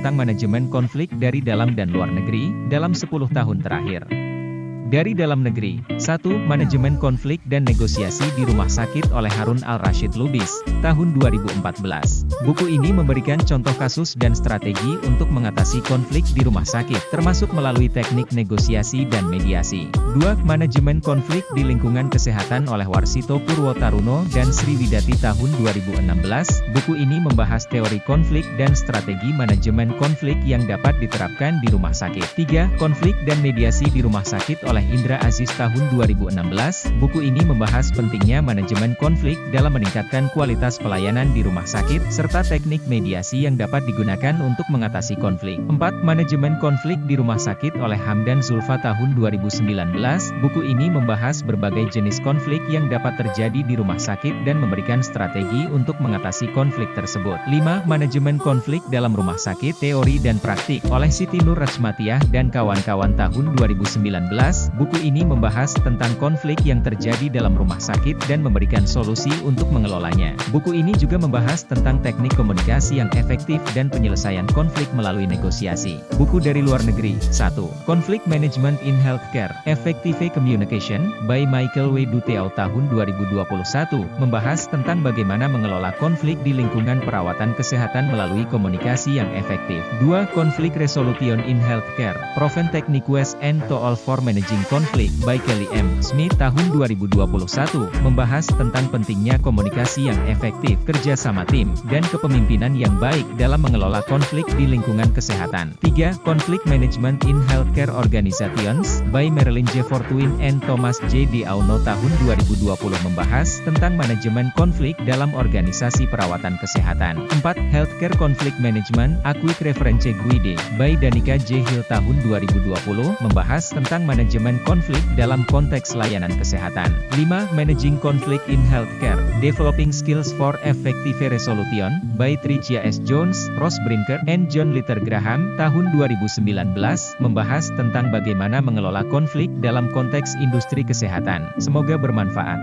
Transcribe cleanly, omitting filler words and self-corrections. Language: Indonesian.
tentang manajemen konflik dari dalam dan luar negeri, dalam 10 tahun terakhir. Dari dalam negeri, 1. Manajemen konflik dan negosiasi di rumah sakit oleh Harun Al-Rashid Lubis, tahun 2014. Buku ini memberikan contoh kasus dan strategi untuk mengatasi konflik di rumah sakit, termasuk melalui teknik negosiasi dan mediasi. 2. Manajemen konflik di lingkungan kesehatan oleh Warsito Purwotaruno dan Sri Widati tahun 2016. Buku ini membahas teori konflik dan strategi manajemen konflik yang dapat diterapkan di rumah sakit. 3. Konflik dan mediasi di rumah sakit oleh Indra Aziz tahun 2016. Buku ini membahas pentingnya manajemen konflik dalam meningkatkan kualitas pelayanan di rumah sakit, serta teknik mediasi yang dapat digunakan untuk mengatasi konflik. 4. Manajemen konflik di rumah sakit oleh Hamdan Zulfa tahun 2019. Buku ini membahas berbagai jenis konflik yang dapat terjadi di rumah sakit dan memberikan strategi untuk mengatasi konflik tersebut. 5. Manajemen konflik dalam rumah sakit, teori dan praktik oleh Siti Nur Rachmatiah dan kawan-kawan tahun 2019. Buku ini membahas tentang konflik yang terjadi dalam rumah sakit dan memberikan solusi untuk mengelolanya. Buku ini juga membahas tentang teknik komunikasi yang efektif dan penyelesaian konflik melalui negosiasi. Buku dari luar negeri. 1. Conflict Management in Healthcare, Effective Communication, by Michael W. Duteau tahun 2021, membahas tentang bagaimana mengelola konflik di lingkungan perawatan kesehatan melalui komunikasi yang efektif. 2. Conflict Resolution in Healthcare, Proven Techniques and Tools for Managing Conflict, by Kelly M. Smith tahun 2021, membahas tentang pentingnya komunikasi yang efektif, kerjasama tim, dan kepemimpinan yang baik dalam mengelola konflik di lingkungan kesehatan. 3. Conflict Management in Healthcare Organizations, by Marilyn J. Fortuyn and Thomas J. Diauno tahun 2020, membahas tentang manajemen konflik dalam organisasi perawatan kesehatan. 4. Healthcare Conflict Management, A Quick Reference Guide, by Danica J. Hill tahun 2020, membahas tentang manajemen konflik dalam konteks layanan kesehatan. 5. Managing Conflict in Healthcare, Developing Skills for Effective Resolution, by Tricia S. Jones, Ross Brinker, and John Litter Graham, tahun 2019, membahas tentang bagaimana mengelola konflik dalam konteks industri kesehatan. Semoga bermanfaat.